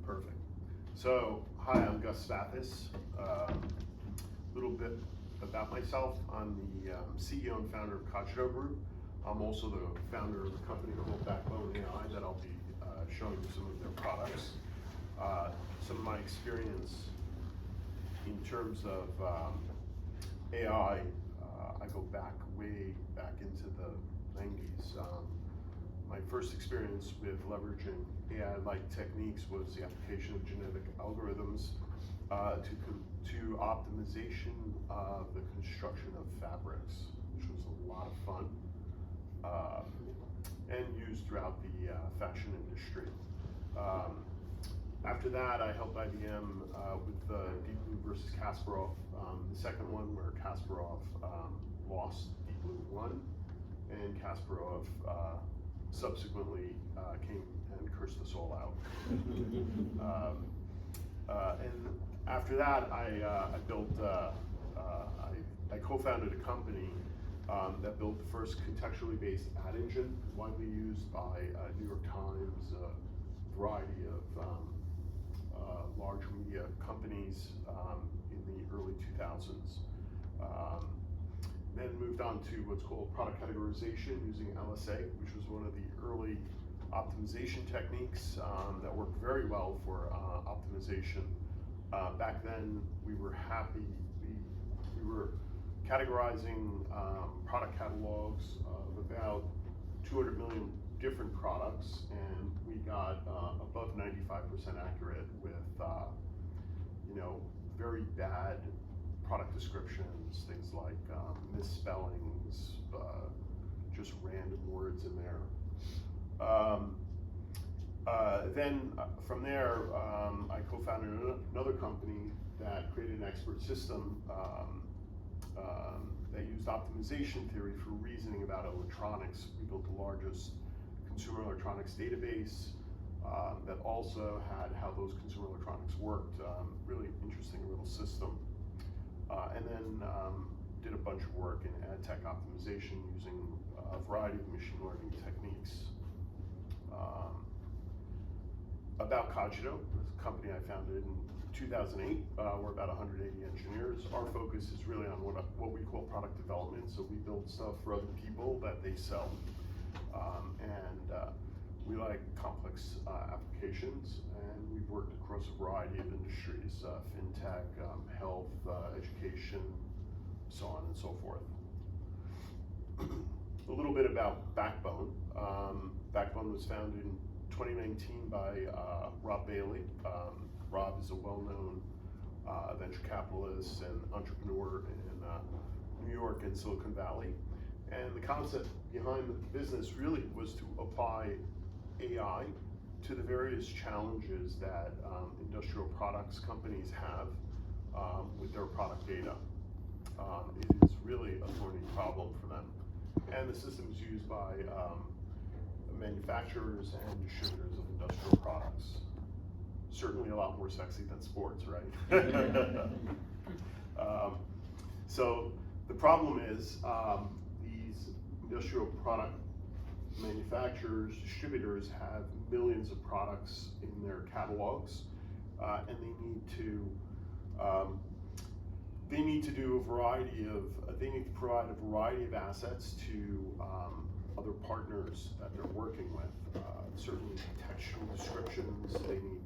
Perfect. So, hi, I'm Gus Spathis. A little bit about myself. I'm the CEO and founder of Xogito Group. I'm also the founder of a company called Backbone AI that I'll be showing you some of their products. Some of my experience in terms of AI, I go way back into the 90s. My first experience with leveraging AI-like techniques was the application of genetic algorithms to optimization of the construction of fabrics, which was a lot of fun and used throughout the fashion industry. After that, I helped IBM with Deep Blue versus Kasparov, the second one where Kasparov lost, Deep Blue won, and Kasparov subsequently came and cursed us all out. And after that, I co-founded a company that built the first contextually based ad engine, widely used by New York Times, a variety of large media companies in the early 2000s. Then moved on to what's called product categorization using LSA, which was one of the early optimization techniques that worked very well for optimization. Back then, we were happy. We were categorizing product catalogs of about 200 million different products, and we got above 95% accurate with very bad product descriptions, things like misspellings, just random words in there. Then from there, I co-founded another company that created an expert system that used optimization theory for reasoning about electronics. We built the largest consumer electronics database that also had how those consumer electronics worked. Really interesting little system. And then did a bunch of work in ad tech optimization using a variety of machine learning techniques. About Xogito, a company I founded in 2008. We're about 180 engineers. Our focus is really on what we call product development. So we build stuff for other people that they sell. We like complex applications, and we've worked across a variety of industries, fintech, health, education, so on and so forth. A little bit about Backbone. Backbone was founded in 2019 by Rob Bailey. Rob is a well-known venture capitalist and entrepreneur in New York and Silicon Valley. And the concept behind the business really was to apply AI to the various challenges that industrial products companies have with their product data. It is really a thorny problem for them. And the system is used by manufacturers and distributors of industrial products. Certainly a lot more sexy than sports, right? So the problem is these industrial product manufacturers, distributors have millions of products in their catalogs, and they need to do a variety of, they need to provide a variety of assets to other partners that they're working with. Certainly textual descriptions, they need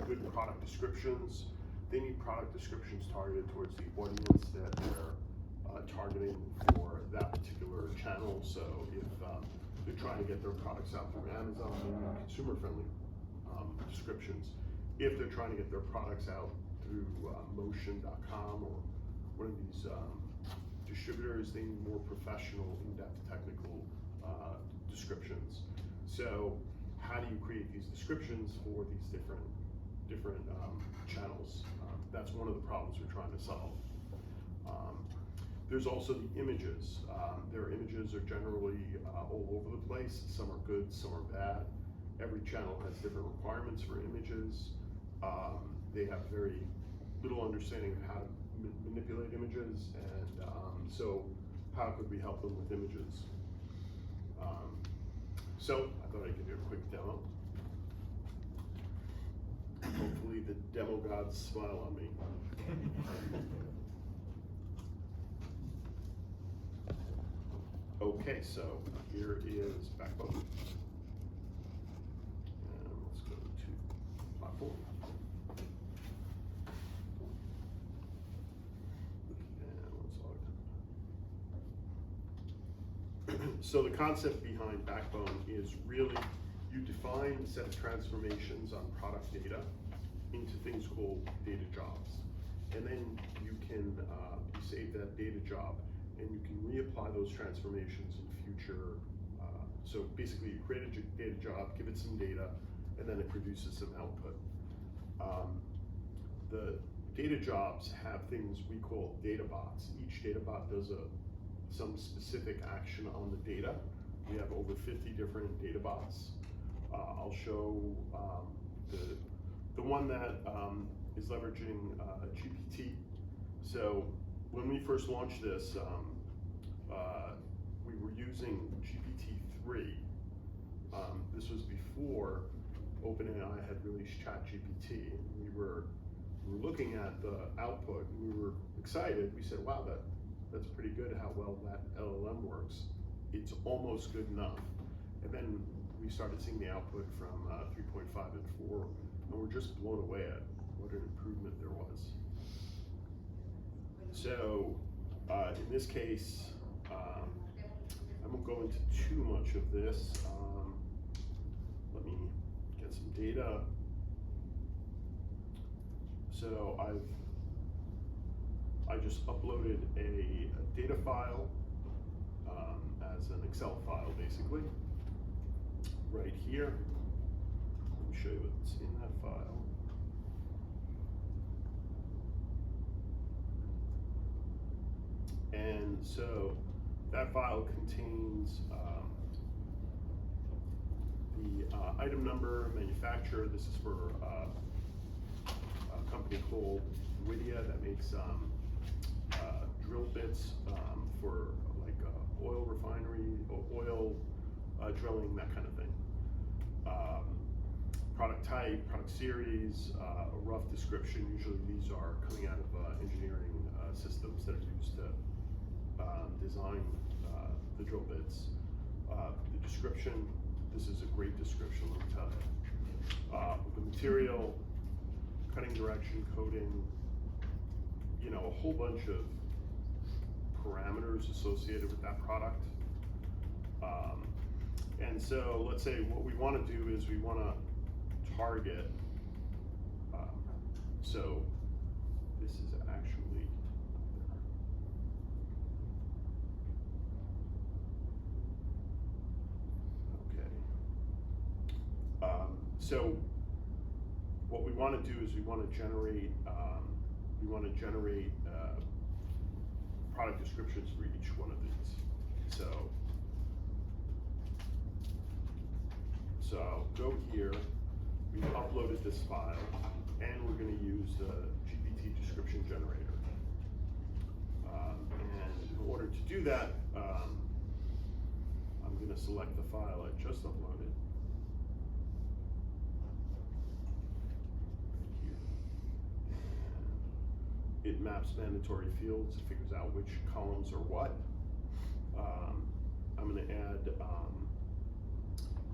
good product descriptions. They need product descriptions targeted towards the audience that they're targeting for that particular channel. So if they're trying to get their products out through Amazon, they need consumer-friendly descriptions. If they're trying to get their products out through Motion.com or one of these distributors, they need more professional, in-depth technical descriptions. So how do you create these descriptions for these different channels? That's one of the problems we're trying to solve. There's also the images. Their images are generally all over the place. Some are good, some are bad. Every channel has different requirements for images. They have very little understanding of how to manipulate images, and so how could we help them with images? So I thought I'd give you a quick demo. demo gods smile on me. Okay, so here is Backbone. And let's go to platform. And let's log in. So the concept behind Backbone is really you define a set of transformations on product data into things called data jobs. And then you can you save that data job and you can reapply those transformations in future. So basically you create a data job, give it some data, and then it produces some output. The data jobs have things we call data bots. Each data bot does some specific action on the data. We have over 50 different data bots. I'll show the one that is leveraging GPT. So when we first launched this, we were using GPT-3. This was before OpenAI had released ChatGPT. We were looking at the output and we were excited. We said, wow, that's pretty good how well that LLM works. It's almost good enough. And then we started seeing the output from 3.5 and 4, and we're just blown away at what an improvement there was. So in this case, I won't go into too much of this. Let me get some data. So I just uploaded a data file as an Excel file, basically, right here. Let me show you what's in that file. And so that file contains the item number, manufacturer. This is for a company called Widia that makes drill bits for like oil refinery, oil drilling, that kind of thing. Product type, product series, a rough description. Usually these are coming out of engineering systems that are used to design the drill bits. The description, this is a great description, let me tell you. The material, cutting direction, coding, you know, a whole bunch of parameters associated with that product. And so let's say what we want to do is we want to target, so this is actually, okay. So what we want to do is we want to generate product descriptions for each one of these. So I'll go here, we've uploaded this file, and we're going to use the GPT description generator. And in order to do that, I'm going to select the file I just uploaded. It maps mandatory fields, it figures out which columns are what. I'm going to add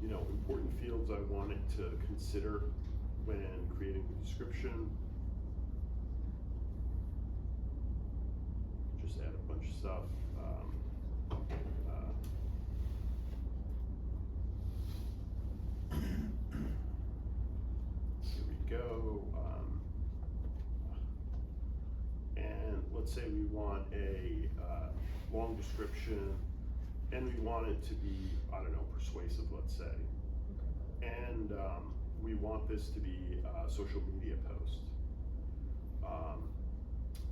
you know, important fields I want it to consider when creating the description. Just add a bunch of stuff. Here we go. And let's say we want a long description, and we want it to be, I don't know, persuasive, let's say. And we want this to be a social media post.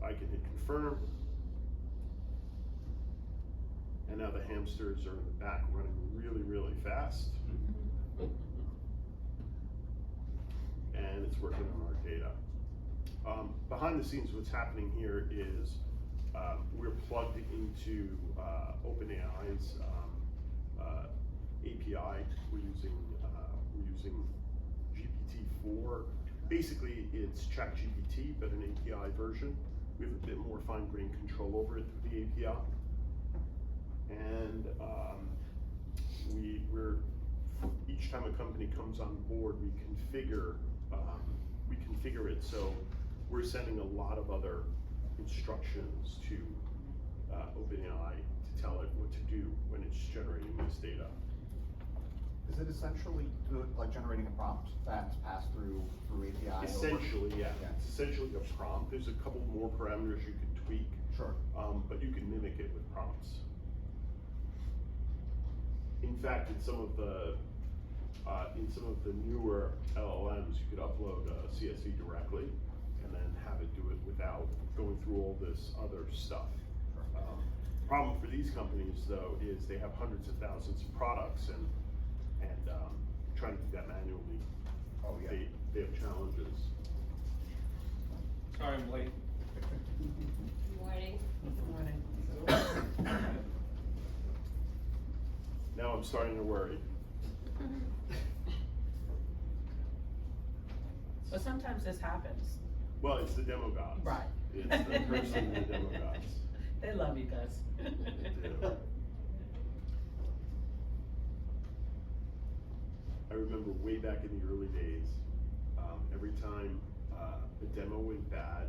I can hit confirm. And now the hamsters are in the back running really, really fast. And it's working on our data. Behind the scenes, what's happening here is we're plugged into OpenAI's API. We're using GPT-4 basically it's ChatGPT, but an API version. We have a bit more fine-grained control over it through the API. And we're each time a company comes on board, we configure it so we're sending a lot of other instructions to OpenAI to tell it what to do when it's generating this data. Is it essentially like generating a prompt that's passed through API? Essentially, yeah. It's essentially a prompt. There's a couple more parameters you can tweak. Sure. But you can mimic it with prompts. In fact, in some of the newer LLMs, you could upload CSV directly and then have it do it without going through all this other stuff. Sure. Problem for these companies, though, is they have hundreds of thousands of products, and trying to do that manually, Oh yeah. they have challenges. Sorry, I'm late. Morning. Morning. Now I'm starting to worry. But sometimes this happens. Well, it's the demo gods. Right. It's the person in the demo gods. They love you, Gus. They do. I remember way back in the early days, every time a demo went bad,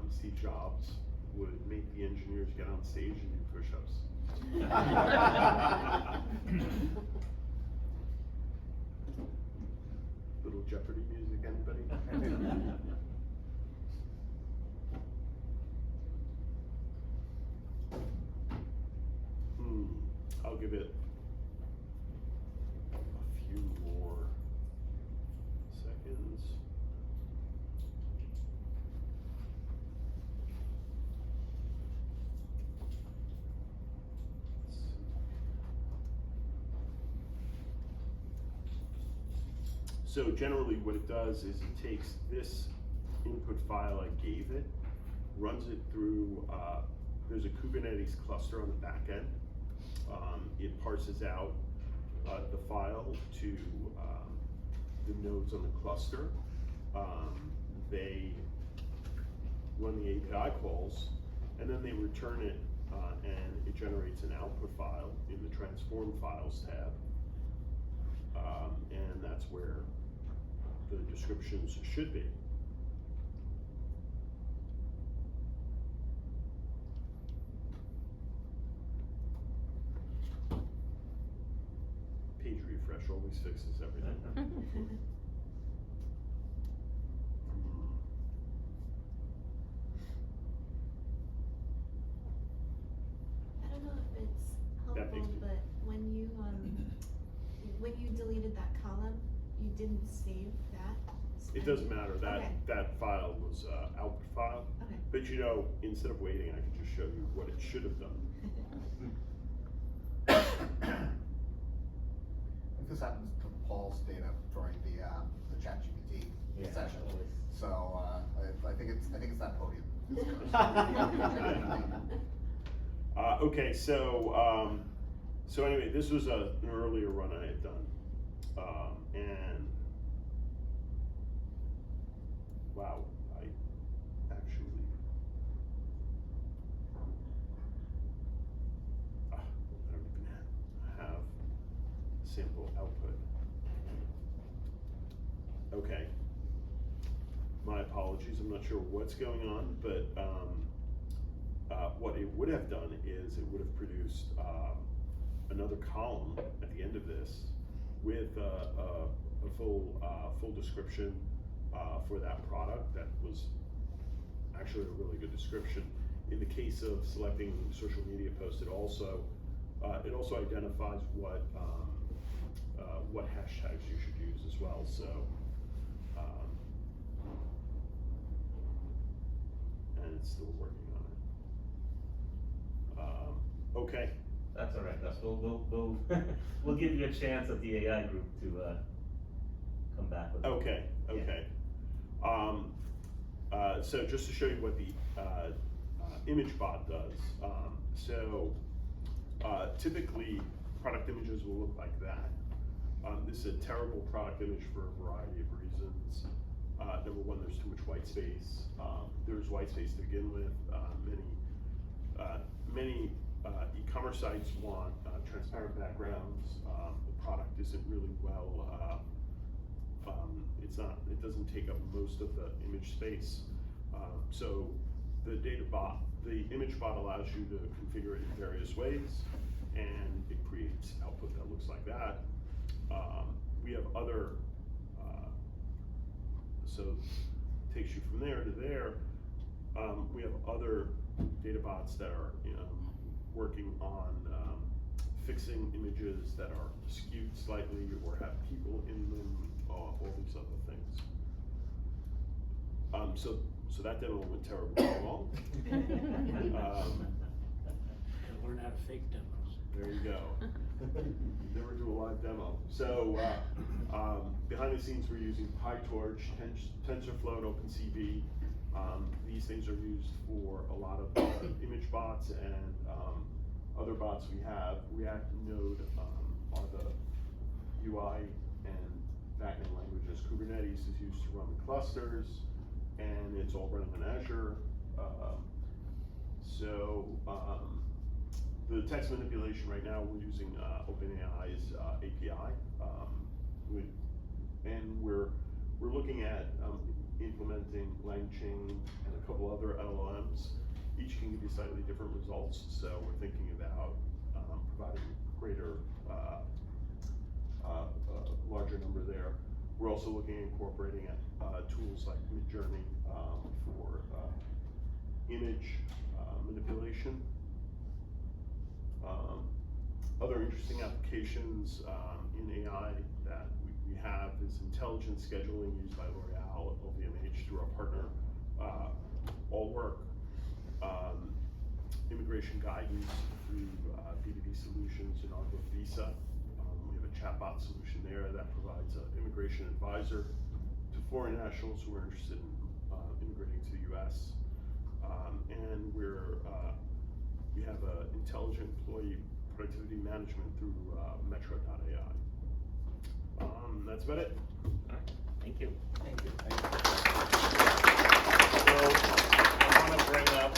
Steve Jobs would make the engineers get on stage and do push-ups. Little Jeopardy music, anybody? I'll give it a few more seconds. So generally what it does is it takes this input file I gave it, runs it through, there's a Kubernetes cluster on the back end. It parses out the file to the nodes on the cluster. They run the API calls, and then they return it, and it generates an output file in the Transform Files tab. And that's where the descriptions should be. Page refresh always fixes everything. I don't know if it's That makes helpful, me- but when you deleted that column, you didn't save that. It doesn't matter, Okay. that file was output file. Okay. But you know, instead of waiting, I could just show you what it should have done. I think this happens to Paul's data during the ChatGPT session. So I think it's that podium. Okay, so anyway, this was an earlier run I had done, and wow, I actually I don't even have sample output. Okay, my apologies. I'm not sure what's going on, but what it would have done is it would have produced another column at the end of this with a full description for that product. That was actually a really good description. In the case of selecting social media posts, it also identifies what hashtags you should use as well. So, and it's still working on it. Okay. That's all right, Gus. We'll give you a chance at the AI group to come back with it. Okay. Okay. So just to show you what the image bot does. Typically, product images will look like that. This is a terrible product image for a variety of reasons. number one, there's too much white space. There's white space to begin with. Many e-commerce sites want transparent backgrounds. The product isn't really well, it doesn't take up most of the image space. So the image bot allows you to configure it in various ways, and it creates output that looks like that. We have other, so it takes you from there to there. We have other data bots that are working on fixing images that are skewed slightly or have people in them, all these other things. So that demo went terribly wrong. Learn how to fake demos. There you go. Never do a live demo. So behind the scenes, we're using PyTorch, TensorFlow, and OpenCV. These things are used for a lot of image bots and other bots we have. React and Node are the UI and backend languages. Kubernetes is used to run the clusters, and it's all running in Azure. The text manipulation right now, we're using OpenAI's API, and we're looking at implementing LangChain and a couple other LLMs. Each can give you slightly different results, so we're thinking about providing greater, larger number there. We're also looking at incorporating tools like Midjourney for image manipulation. Other interesting applications in AI that we have is intelligent scheduling used by L'Oreal, LVMH through our partner, Allwork, immigration guidance through B2B solutions in our book Visa. We have a chatbot solution there that provides an immigration advisor to foreign nationals who are interested in immigrating to the US. And we have intelligent employee productivity management through Metro.ai. That's about it. All right, thank you. Thank you. So, I want to bring up